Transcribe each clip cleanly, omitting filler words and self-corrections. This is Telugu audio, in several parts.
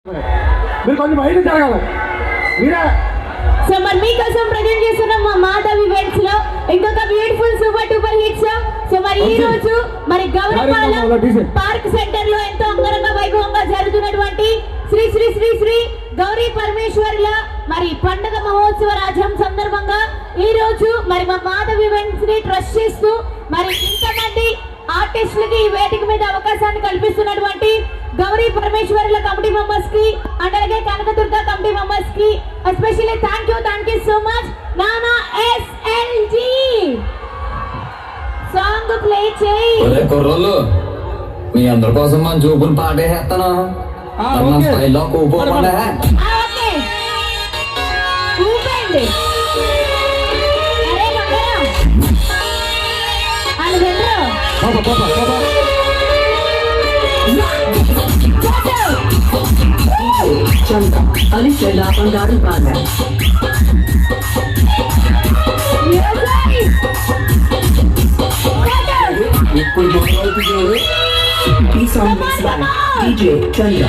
మీరు కొంచెం బయట జరగాలి మీరే. సో మరి మీకోసం ప్రజెంట్ చేస్తున్నాం మా మాధవ్ ఈవెంట్స్ లో ఇంకొక beautiful super duper hits. So మరి ఈ రోజు మరి గౌరీపాలెం పార్క్ సెంటర్ లో ఎంతో అంగరంగ వైభవంగా జరుగుతున్నటువంటి శ్రీ శ్రీ శ్రీ శ్రీ గౌరీ పరమేశ్వరుల మరి పండుగ మహోత్సవ రాజ్యం సందర్భంగా ఈ రోజు మరి మా మాధవ్ ఈవెంట్స్ ని ట్రస్ట్ చేస్తూ మరి ఇంతమంది ఆర్టిస్టులకి ఈ వేదిక మీద అవకాశాన్ని కల్పిస్తున్నటువంటి గౌరీ పరమేశ్వరుల కమిటీ మెంబర్స్ కి అండ్ అలాగే కనకదుర్గ కమిటీ మెంబర్స్ కి especially thank you so much. నానా ఎస్ఎల్జీ సాంగ్ ప్లే చేయి. కుర్రోళ్ళు మీ అందరి కోసం మన చూపులు పాటేస్తాను. స్టైల్లో కూపోకుండా ఓకే ఊపండి. అరే బంగారం అనుగండ్రు Chanda, Alicia బంగారు బాగా ఇప్పుడు ఈ song mix by DJ Chanda.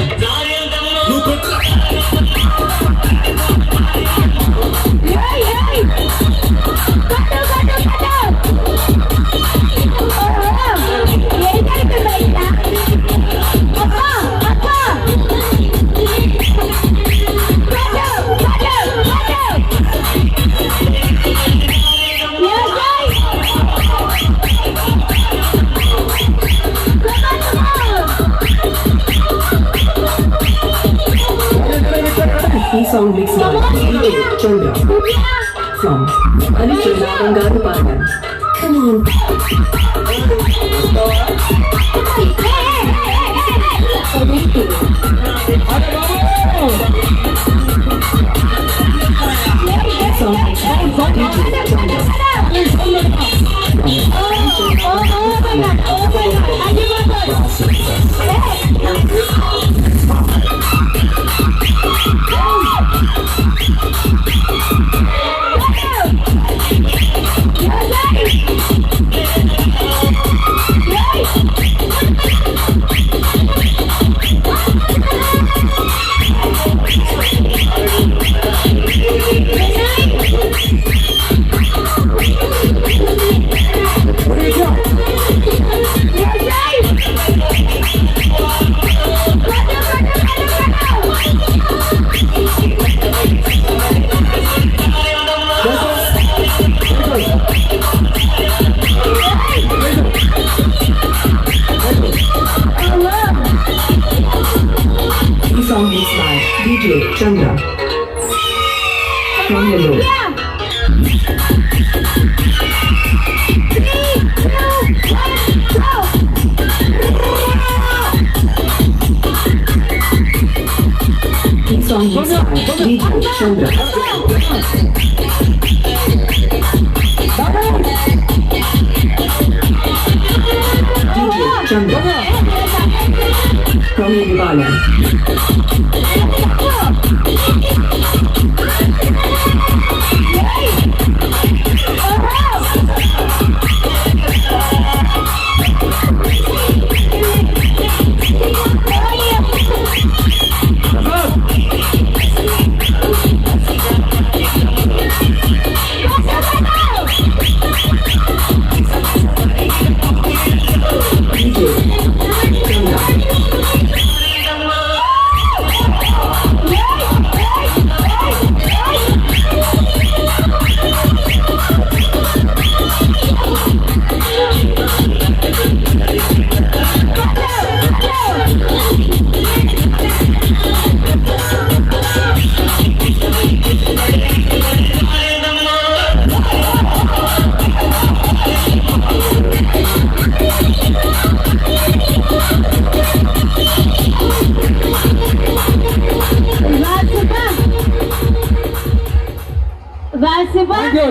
ఈ song mix by DJ Chanda from Alicia బంగారు బాగా. Come on. Song mixed by DJ Chanda. Song mixed by DJ Chandra from Hello. Song mixed by DJ Chandra. DJ Chandra from Gaurípaలెం.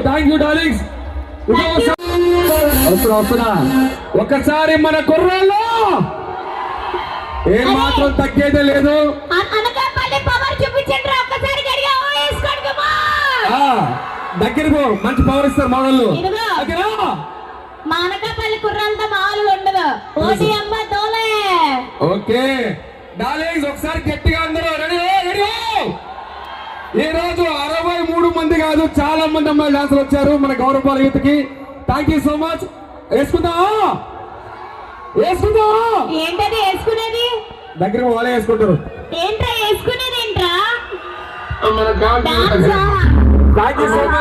Thank you darlings. వస్తున్నా ఒకసారి మన కుర్రాళ్ళు ఏం మాత్రం తగ్గేదే లేదు. దగ్గరికి పో, మంచి పవర్ ఇస్తారు మా వాళ్ళు. మానకాపల్లి కుర్రాలతో మామూలుగా ఉండదు. ఓటి అమ్మ దోలే. ఓకే డార్లింగ్స్ ఒకసారి గట్టిగా అందరూ రెడీ. ఈ రోజు 63 మంది కాదు, చాలా మంది అమ్మాయిలు డాన్సర్లు వచ్చారు మన గౌరవపాల యూత్కి. Thank you so much. వేసుకుందాం ఏంటది వేసుకునేది? దగ్గర వాళ్ళే వేసుకుంటారు. ఏంట్రా వేసుకునేది? ఏంట్రా మనకు కావాలి. డాన్సా? Thank you so much.